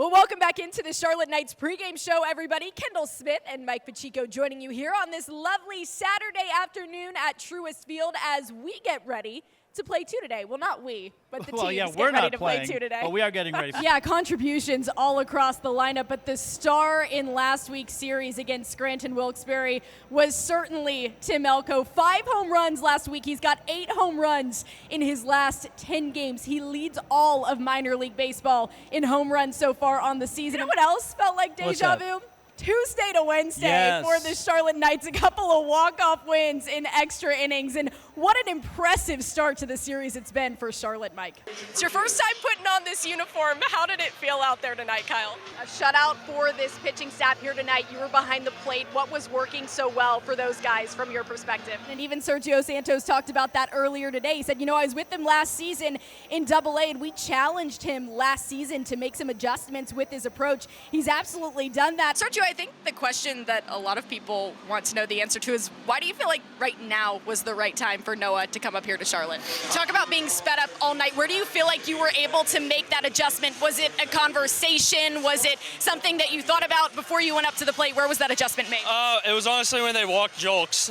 Well, welcome back into the Charlotte Knights pregame show, everybody. Kendall Smith and Mike Pacheco joining you here on this lovely Saturday afternoon at Truist Field as we get ready to play two today. Well, not we, but the teams get ready to play two today. But we are getting ready. Yeah, contributions all across the lineup, but the star in last week's series against Scranton Wilkes-Barre was certainly Tim Elko. 5 home runs last week. He's got 8 home runs in his last 10 games. He leads all of minor league baseball in home runs so far on the season. You know what else felt like deja vu? Tuesday to Wednesday for the Charlotte Knights, a couple of walk-off wins in extra innings, and what an impressive start to the series it's been for Charlotte, Mike. It's your first time putting on this uniform. How did it feel out there tonight, Kyle? A shutout for this pitching staff here tonight. You were behind the plate. What was working so well for those guys from your perspective? And even Sergio Santos talked about that earlier today. He said, you know, I was with him last season in Double-A, and we challenged him last season to make some adjustments with his approach. He's absolutely done that. Sergio, I think the question that a lot of people want to know the answer to is, why do you feel like right now was the right time for Noah to come up here to Charlotte? Talk about being sped up all night. Where do you feel like you were able to make that adjustment? Was it a conversation? Was it something that you thought about before you went up to the plate? Where was that adjustment made? It was honestly when they walked jolks.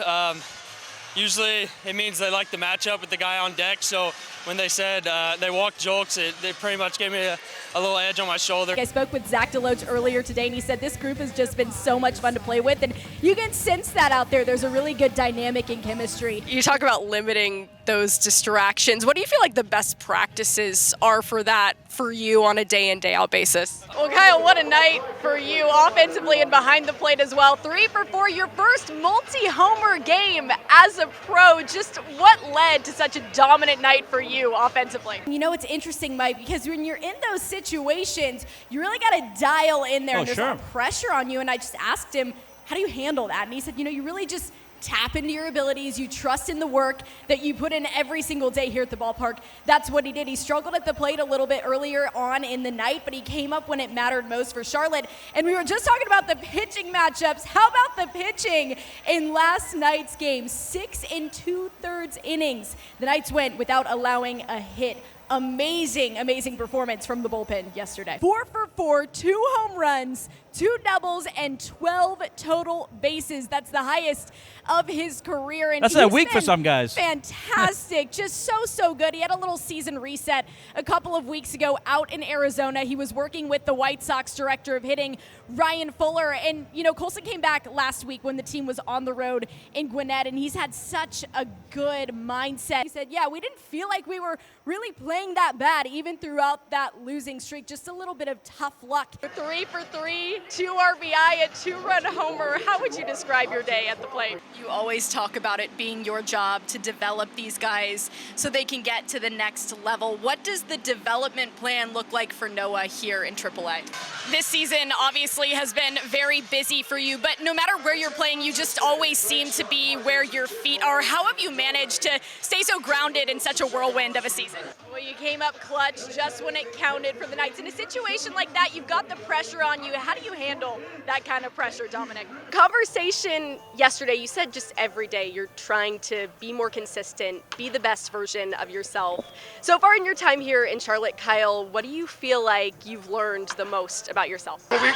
Usually it means they like the matchup with the guy on deck, so when they said they walked jolks, they pretty much gave me a little edge on my shoulder. I spoke with Zach DeLoach earlier today, and he said this group has just been so much fun to play with, and you can sense that out there. There's a really good dynamic and chemistry. You talk about limiting those distractions. What do you feel like the best practices are for that for you on a day in, day out basis? Well, Kyle, what a night for you offensively and behind the plate as well. 3 for 4, your first multi-homer game as a pro. Just what led to such a dominant night for you offensively? You know, it's interesting, Mike, because when you're in those situations, you really got to dial in there. And there's a lot of pressure on you. And I just asked him, how do you handle that? And he said, you know, you really just tap into your abilities. You trust in the work that you put in every single day here at the ballpark. That's what he did. He struggled at the plate a little bit earlier on in the night, but he came up when it mattered most for Charlotte. And we were just talking about the pitching matchups. How about the pitching in last night's game? 6 2/3 innings. The Knights went without allowing a hit. Amazing performance from the bullpen yesterday. 4 for 4, 2 home runs, 2 doubles, and 12 total bases. That's the highest of his career. And that's a week for some guys. Fantastic. Just so good. He had a little season reset a couple of weeks ago out in Arizona. He was working with the White Sox director of hitting, Ryan Fuller. And, you know, Colson came back last week when the team was on the road in Gwinnett, and he's had such a good mindset. He said, yeah, we didn't feel like we were really playing that bad, even throughout that losing streak. Just a little bit of tough luck. 3 for 3, 2 RBI, a 2-run homer. How would you describe your day at the plate? You always talk about it being your job to develop these guys so they can get to the next level. What does the development plan look like for Noah here in AAA? This season obviously has been very busy for you, but no matter where you're playing, you just always seem to be where your feet are. How have you managed to stay so grounded in such a whirlwind of a season? Well, you came up clutch just when it counted for the Knights. In a situation like that, you've got the pressure on you. How do you handle that kind of pressure, Dominic? Conversation yesterday, you said just every day you're trying to be more consistent, be the best version of yourself. So far in your time here in Charlotte, Kyle, what do you feel like you've learned the most about yourself? Okay,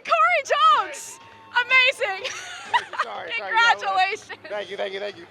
Corey Jones! Amazing! Sorry. Congratulations! Thank you.